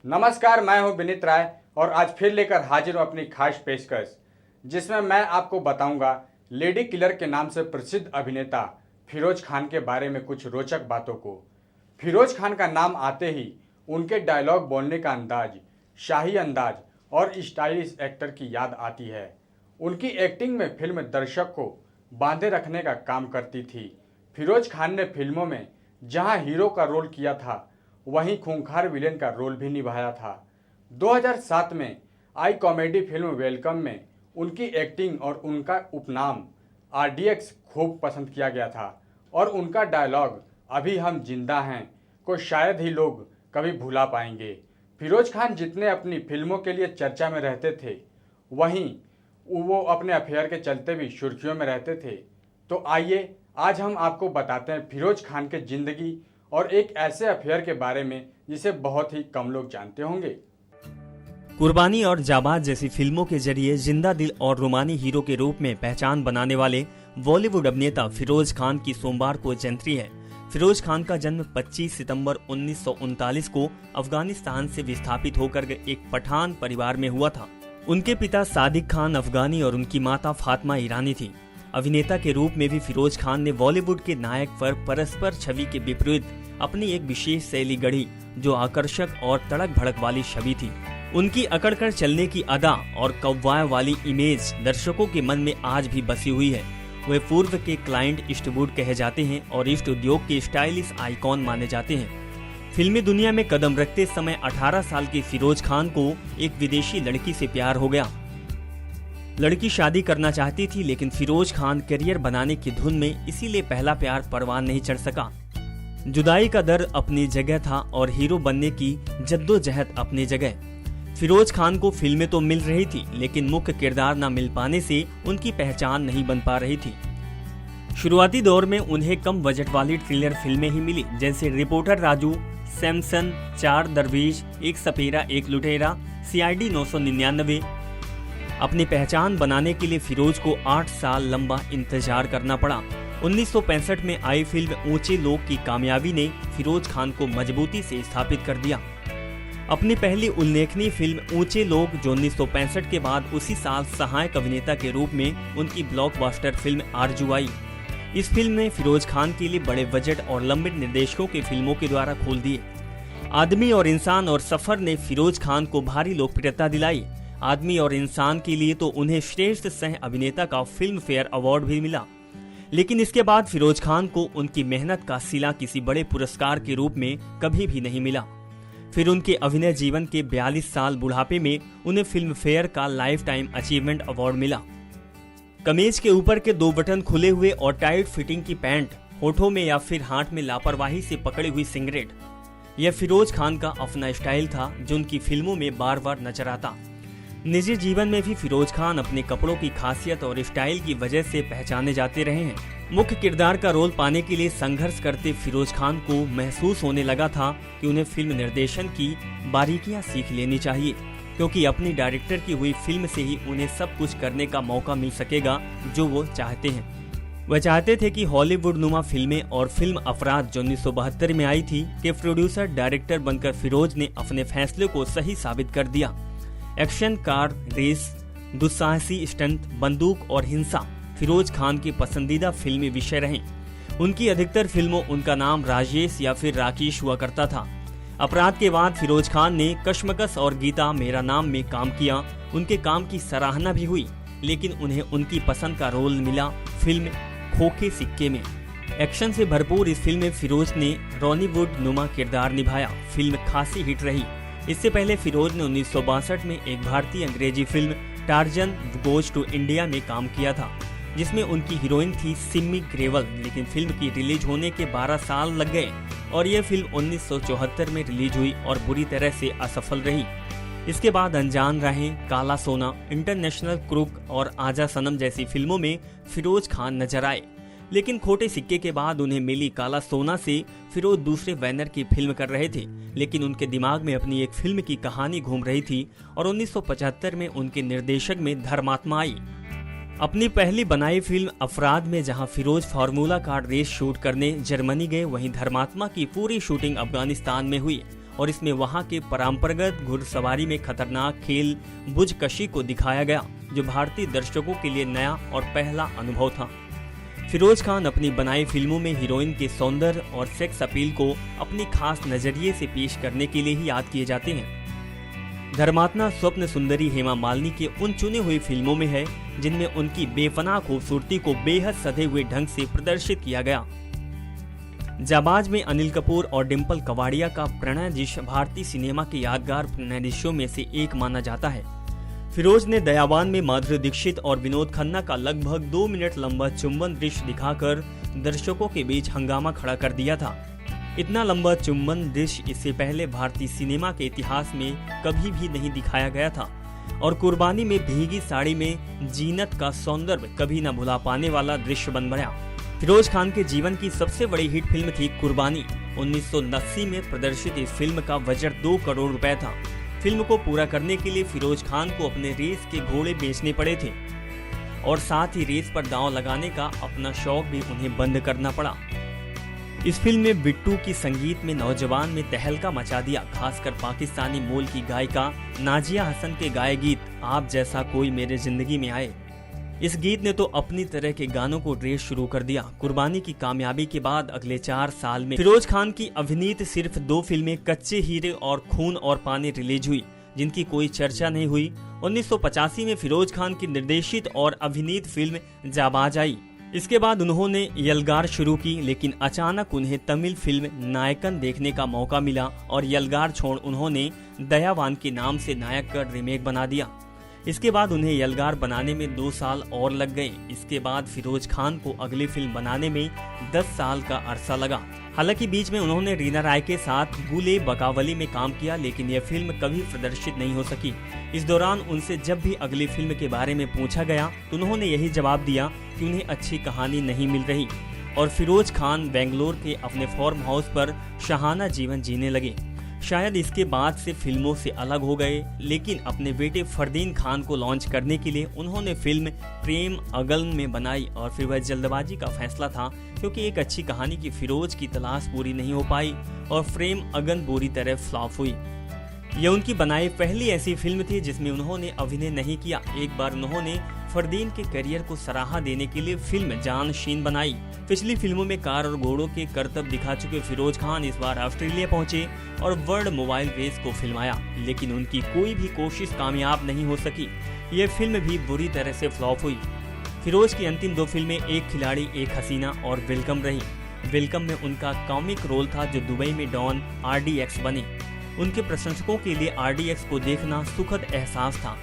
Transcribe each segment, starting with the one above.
नमस्कार, मैं हूं विनीत राय और आज फिर लेकर हाजिर हूं अपनी खास पेशकश, जिसमें मैं आपको बताऊंगा लेडी किलर के नाम से प्रसिद्ध अभिनेता फिरोज खान के बारे में कुछ रोचक बातों को। फिरोज खान का नाम आते ही उनके डायलॉग बोलने का अंदाज, शाही अंदाज और स्टाइलिश एक्टर की याद आती है। उनकी एक्टिंग में फिल्म दर्शक को बांधे रखने का काम करती थी। फिरोज खान ने फिल्मों में जहां हीरो का रोल किया था, वहीं खूंखार विलेन का रोल भी निभाया था। 2007 में आई कॉमेडी फिल्म वेलकम में उनकी एक्टिंग और उनका उपनाम आरडीएक्स खूब पसंद किया गया था और उनका डायलॉग अभी हम जिंदा हैं को शायद ही लोग कभी भुला पाएंगे। फिरोज खान जितने अपनी फिल्मों के लिए चर्चा में रहते थे, वहीं वो अपने अफेयर के चलते भी सुर्खियों में रहते थे। तो आइए आज हम आपको बताते हैं फिरोज खान के जिंदगी और एक ऐसे अफेयर के बारे में जिसे बहुत ही कम लोग जानते होंगे। कुर्बानी और जाबाज जैसी फिल्मों के जरिए जिंदा दिल और रोमानी हीरो के रूप में पहचान बनाने वाले बॉलीवुड अभिनेता फिरोज खान की सोमवार को जयंती है। फिरोज खान का जन्म 25 सितंबर 1939 को अफगानिस्तान से विस्थापित होकर एक पठान परिवार में हुआ था। उनके पिता सादिक खान अफगानी और उनकी माता फातिमा ईरानी थी। अभिनेता के रूप में भी फिरोज खान ने बॉलीवुड के नायक पर परस्पर छवि के विपरीत अपनी एक विशेष शैली गढ़ी, जो आकर्षक और तड़क भड़क वाली छवि थी। उनकी अकड़कर चलने की अदा और कव्वाय वाली इमेज दर्शकों के मन में आज भी बसी हुई है। वे पूर्व के क्लाइंट ईस्टवुड कहे जाते हैं और ईस्ट उद्योग के स्टाइलिश आइकॉन माने जाते हैं। फिल्मी दुनिया में कदम रखते समय 18 साल के फिरोज खान को एक विदेशी लड़की से प्यार हो गया। लड़की शादी करना चाहती थी, लेकिन फिरोज खान करियर बनाने की धुन में इसीलिए पहला प्यार परवान नहीं चढ़ सका। जुदाई का दर्द अपनी जगह था और हीरो बनने की जद्दोजहद अपनी जगह। फिरोज खान को फिल्में तो मिल रही थी, लेकिन मुख्य किरदार न मिल पाने से उनकी पहचान नहीं बन पा रही थी। शुरुआती दौर में उन्हें कम बजट वाली थ्रिलर फिल्में ही मिली, जैसे रिपोर्टर राजू, सैमसन, चार दरवेश, एक सपेरा एक लुटेरा, CID 999। अपनी पहचान बनाने के लिए फिरोज को 8 साल लंबा इंतजार करना पड़ा। 1965 में आई फिल्म ऊंचे लोग की कामयाबी ने फिरोज खान को मजबूती से स्थापित कर दिया। अपनी पहली उल्लेखनीय फिल्म ऊंचे लोग, जो 1965 के बाद उसी साल सहायक अभिनेता के रूप में उनकी ब्लॉकबस्टर फिल्म आरजू आई। इस फिल्म ने फिरोज खान के लिए बड़े बजट और लंबे निर्देशकों की फिल्मों के द्वारा खोल दिए। आदमी और इंसान और सफर ने फिरोज खान को भारी लोकप्रियता दिलाई। आदमी और इंसान के लिए तो उन्हें श्रेष्ठ सह अभिनेता का फिल्म फेयर अवार्ड भी मिला, लेकिन इसके बाद फिरोज खान को उनकी मेहनत का सिला किसी बड़े पुरस्कार के रूप में कभी भी नहीं मिला। फिर उनके अभिनय जीवन के 42 साल बुढ़ापे में उन्हें फिल्म फेयर का लाइफ टाइम अचीवमेंट अवार्ड मिला। कमीज के ऊपर के 2 बटन खुले हुए और टाइट फिटिंग की पैंट, होठों में या फिर हाथ में लापरवाही से पकड़ी हुई सिगरेट, यह फिरोज खान का अपना स्टाइल था जो उनकी फिल्मों में बार बार नजर आता। निजी जीवन में भी फिरोज खान अपने कपड़ों की खासियत और स्टाइल की वजह से पहचाने जाते रहे हैं। मुख्य किरदार का रोल पाने के लिए संघर्ष करते फिरोज खान को महसूस होने लगा था कि उन्हें फिल्म निर्देशन की बारीकियां सीख लेनी चाहिए, क्योंकि अपनी डायरेक्टर की हुई फिल्म से ही उन्हें सब कुछ करने का मौका मिल सकेगा जो वो चाहते हैं। वह चाहते थे कि हॉलीवुड नुमा फिल्में और फिल्म अफराद, जो 1972 में आई थी, के प्रोड्यूसर डायरेक्टर बनकर फिरोज ने अपने फैसले को सही साबित कर दिया। एक्शन, कार रेस, दुस्साहसी स्टंट, बंदूक और हिंसा फिरोज खान के पसंदीदा फिल्मी विषय रहे। उनकी अधिकतर फिल्मों उनका नाम राजेश या फिर राकेश हुआ करता था। अपराध के बाद फिरोज खान ने कश्मकश और गीता मेरा नाम में काम किया। उनके काम की सराहना भी हुई, लेकिन उन्हें उनकी पसंद का रोल मिला फिल्म खोखे सिक्के में। एक्शन से भरपूर इस फिल्म में फिरोज ने रॉलीवुड नुमा किरदार निभाया। फिल्म खासी हिट रही। इससे पहले फिरोज ने 1962 में एक भारतीय अंग्रेजी film Tarzan goes to India में काम किया था, जिसमें उनकी हीरोइन थी सिमी ग्रेवल, लेकिन फिल्म की रिलीज होने के 12 साल लग गए और यह फिल्म 1974 में रिलीज हुई और बुरी तरह से असफल रही। इसके बाद अनजान राहें, काला सोना, इंटरनेशनल क्रूक और आजा सनम जैसी फिल्मों में फिरोज खान नजर आए, लेकिन खोटे सिक्के के बाद उन्हें मिली काला सोना से फिरोज दूसरे बैनर की फिल्म कर रहे थे, लेकिन उनके दिमाग में अपनी एक फिल्म की कहानी घूम रही थी और 1975 में उनके निर्देशक में धर्मात्मा आई। अपनी पहली बनाई फिल्म अफराद में जहां Feroz formula car race shoot करने जर्मनी गए, वहीं धर्मात्मा की पूरी शूटिंग अफगानिस्तान में हुई और इसमें वहां के परंपरागत घुड़सवारी में खतरनाक खेल बुजकशी को दिखाया गया, जो भारतीय दर्शकों के लिए नया और पहला अनुभव था। फिरोज खान अपनी बनाई फिल्मों में हीरोइन के सौंदर्य और सेक्स अपील को अपनी खास नजरिए से पेश करने के लिए ही याद किए जाते हैं। धर्मात्मा स्वप्न सुंदरी हेमा मालिनी के उन चुनी हुई फिल्मों में है जिनमें उनकी बेपनाह खूबसूरती को बेहद सधे हुए ढंग से प्रदर्शित किया गया। जाबाज में अनिल कपूर और डिम्पल कवाड़िया का प्रणय दृश्य भारतीय सिनेमा के यादगार प्रणय दृश्यों में से एक माना जाता है। फिरोज ने दयावान में माधुरी दीक्षित और विनोद खन्ना का लगभग 2 मिनट लंबा चुंबन दृश्य दिखाकर दर्शकों के बीच हंगामा खड़ा कर दिया था। इतना लंबा चुंबन दृश्य इससे पहले भारतीय सिनेमा के इतिहास में कभी भी नहीं दिखाया गया था और कुर्बानी में भीगी साड़ी में जीनत का सौंदर्य कभी न भुला पाने वाला दृश्य बन गया। फिरोज खान के जीवन की सबसे बड़ी हिट फिल्म थी कुर्बानी। 1980 में प्रदर्शित इस फिल्म का बजट 2 करोड़ रुपए था। फिल्म को पूरा करने के लिए फिरोज खान को अपने रेस के घोड़े बेचने पड़े थे और साथ ही रेस पर दांव लगाने का अपना शौक भी उन्हें बंद करना पड़ा। इस फिल्म में बिट्टू की संगीत में नौजवान में तहलका मचा दिया, खासकर पाकिस्तानी मूल की गायिका नाजिया हसन के गाए गीत आप जैसा कोई मेरे जिंदगी में आए। इस गीत ने तो अपनी तरह के गानों को रेस शुरू कर दिया। कुर्बानी की कामयाबी के बाद अगले 4 साल में फिरोज खान की अभिनीत सिर्फ 2 फिल्में कच्चे हीरे और खून और पानी रिलीज हुई, जिनकी कोई चर्चा नहीं हुई। 1985 में फिरोज खान की निर्देशित और अभिनीत फिल्म जाबाज आई। इसके बाद उन्होंने यलगार शुरू की, लेकिन अचानक उन्हें तमिल फिल्म नायकन देखने का मौका मिला और यलगार छोड़ उन्होंने दयावान के नाम से नायक का रीमेक बना दिया। इसके बाद उन्हें यलगार बनाने में 2 साल और लग गए। इसके बाद फिरोज खान को अगली फिल्म बनाने में 10 साल का अरसा लगा। हालांकि बीच में उन्होंने रीना राय के साथ गुले बकावली में काम किया, लेकिन यह फिल्म कभी प्रदर्शित नहीं हो सकी। इस दौरान उनसे जब भी अगली फिल्म के बारे में पूछा गया तो उन्होंने यही जवाब दिया कि उन्हें अच्छी कहानी नहीं मिल रही और फिरोज खान बेंगलोर के अपने फार्म हाउस पर शाहाना जीवन जीने लगे। शायद इसके बाद से फिल्मों से अलग हो गए, लेकिन अपने बेटे फरदीन खान को लॉन्च करने के लिए उन्होंने फिल्म प्रेम अगन में बनाई और फिर वह जल्दबाजी का फैसला था, क्योंकि एक अच्छी कहानी की फिरोज की तलाश पूरी नहीं हो पाई और प्रेम अगन बुरी तरह फ्लॉप हुई। यह उनकी बनाई पहली ऐसी फिल्म थी जिसमें उन्होंने अभिनय नहीं किया। एक बार उन्होंने फरदीन के करियर को सराहा देने के लिए फिल्म जान शीन बनाई। पिछली फिल्मों में कार और घोड़ों के करतब दिखा चुके फिरोज खान इस बार ऑस्ट्रेलिया पहुंचे और वर्ल्ड मोबाइल रेस को फिल्माया, लेकिन उनकी कोई भी कोशिश कामयाब नहीं हो सकी। यह फिल्म भी बुरी तरह से फ्लॉप हुई। फिरोज की अंतिम 2 फिल्में एक खिलाड़ी एक हसीना और वेलकम रही। वेलकम में उनका कॉमिक रोल था जो दुबई में डॉन RDX बने। उनके प्रशंसकों के लिए RDX को देखना सुखद एहसास था।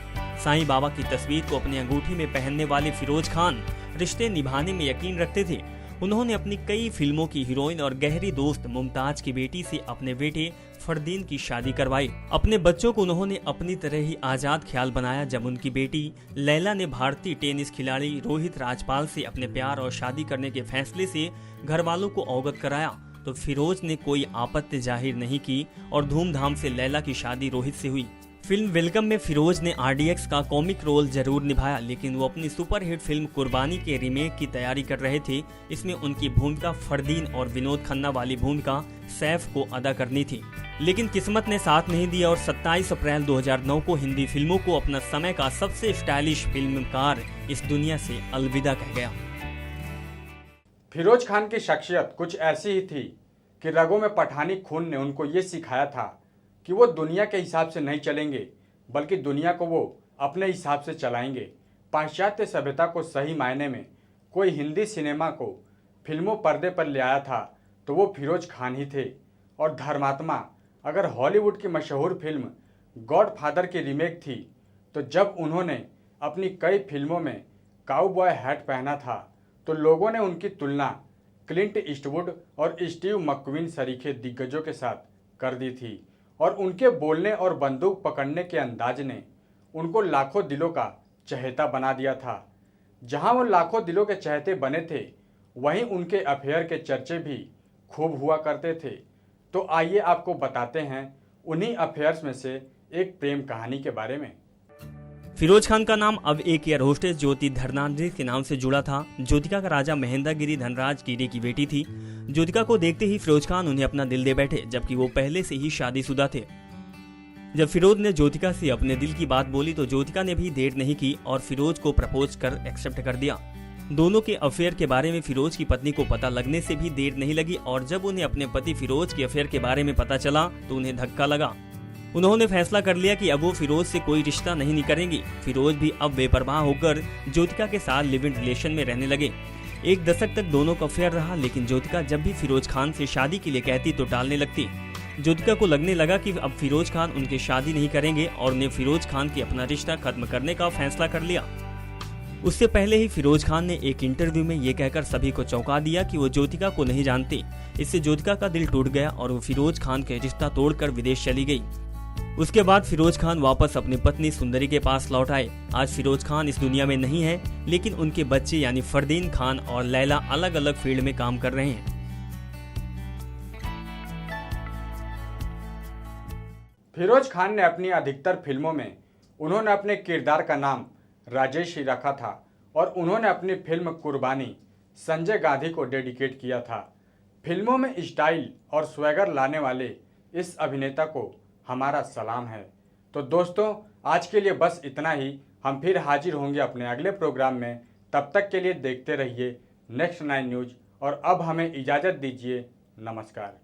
साईं बाबा की तस्वीर को अपनी अंगूठी में पहनने वाले फिरोज खान रिश्ते निभाने में यकीन रखते थे। उन्होंने अपनी कई फिल्मों की हीरोइन और गहरी दोस्त मुमताज की बेटी से अपने बेटे फरदीन की शादी करवाई। अपने बच्चों को उन्होंने अपनी तरह ही आजाद ख्याल बनाया। जब उनकी बेटी लैला ने भारतीय टेनिस खिलाड़ी रोहित राजपाल से अपने प्यार और शादी करने के फैसले से घर वालों को अवगत कराया तो फिरोज ने कोई आपत्ति जाहिर नहीं की और धूमधाम से लैला की शादी रोहित से हुई। फिल्म वेलकम में फिरोज ने RDX का कॉमिक रोल जरूर निभाया, लेकिन वो अपनी सुपरहिट फिल्म कुर्बानी के रीमेक की तैयारी कर रहे थे। इसमें उनकी भूमिका फरदीन और विनोद खन्ना वाली भूमिका सैफ को अदा करनी थी, लेकिन किस्मत ने साथ नहीं दिया और 27 अप्रैल 2009 को हिंदी फिल्मों को अपना समय का सबसे स्टाइलिश फिल्मकार इस दुनिया से अलविदा कह गया। फिरोज खान की शख्सियत कुछ ऐसी ही थी कि रगों में पठानी खून ने उनको ये सिखाया था कि वो दुनिया के हिसाब से नहीं चलेंगे, बल्कि दुनिया को वो अपने हिसाब से चलाएंगे। पाश्चात्य सभ्यता को सही मायने में कोई हिंदी सिनेमा को फिल्मों पर्दे पर ले आया था तो वो फिरोज खान ही थे। और धर्मात्मा अगर हॉलीवुड की मशहूर फिल्म गॉडफादर की रीमेक थी, तो जब उन्होंने अपनी कई फिल्मों में काउबॉय हैट पहना था तो लोगों ने उनकी तुलना क्लिंट ईस्टवुड और स्टीव मक्वीन सरीखे दिग्गजों के साथ कर दी थी और उनके बोलने और बंदूक पकड़ने के अंदाज ने उनको लाखों दिलों का चहेता बना दिया था। जहां वो लाखों दिलों के चहेते बने थे, वहीं उनके अफेयर के चर्चे भी खूब हुआ करते थे। तो आइए आपको बताते हैं उन्हीं अफेयर्स में से एक प्रेम कहानी के बारे में। फिरोज खान का नाम अब एक एयर होस्टेस ज्योति धर्नांद्री के नाम से जुड़ा था। ज्योतिका का राजा महेंद्र गिरी धनराज गिरी की बेटी थी। ज्योतिका को देखते ही फिरोज खान उन्हें अपना दिल दे बैठे, जबकि वो पहले से ही शादीशुदा थे। जब फिरोज ने ज्योतिका से अपने दिल की बात बोली तो ज्योतिका ने भी देर नहीं की और फिरोज को प्रपोज कर एक्सेप्ट कर दिया। दोनों के अफेयर के बारे में फिरोज की पत्नी को पता लगने से भी देर नहीं लगी और जब उन्हें अपने पति फिरोज के अफेयर के बारे में पता चला तो उन्हें धक्का लगा। उन्होंने फैसला कर लिया कि अब वो फिरोज से कोई रिश्ता नहीं करेंगी। फिरोज भी अब बेपरवाह होकर ज्योतिका के साथ लिव इन रिलेशन में रहने लगे। 1 दशक तक दोनों का अफेयर रहा, लेकिन ज्योतिका जब भी फिरोज खान से शादी के लिए कहती तो टालने लगती। ज्योतिका को लगने लगा कि अब फिरोज खान उनकी शादी नहीं करेंगे और उन्हें फिरोज खान की अपना रिश्ता खत्म करने का फैसला कर लिया। उससे पहले ही फिरोज खान ने एक इंटरव्यू में ये कहकर सभी को चौंका दिया कि वो ज्योतिका को नहीं जानती। इससे ज्योतिका का दिल टूट गया और वो फिरोज खान के रिश्ता तोड़कर विदेश चली गई। उसके बाद फिरोज खान वापस अपनी पत्नी सुंदरी के पास लौट आए। आज फिरोज खान इस दुनिया में नहीं है, लेकिन उनके बच्चे यानी फरदीन खान और लैला अलग अलग फील्ड में काम कर रहे हैं। फिरोज खान ने अपनी अधिकतर फिल्मों में उन्होंने अपने किरदार का नाम राजेश ही रखा था और उन्होंने अपनी फिल्म कुर्बानी संजय गांधी को डेडिकेट किया था। फिल्मों में स्टाइल और स्वैगर लाने वाले इस अभिनेता को हमारा सलाम है। तो दोस्तों, आज के लिए बस इतना ही। हम फिर हाजिर होंगे अपने अगले प्रोग्राम में। तब तक के लिए देखते रहिए नेक्स्ट 9 न्यूज़ और अब हमें इजाज़त दीजिए। नमस्कार।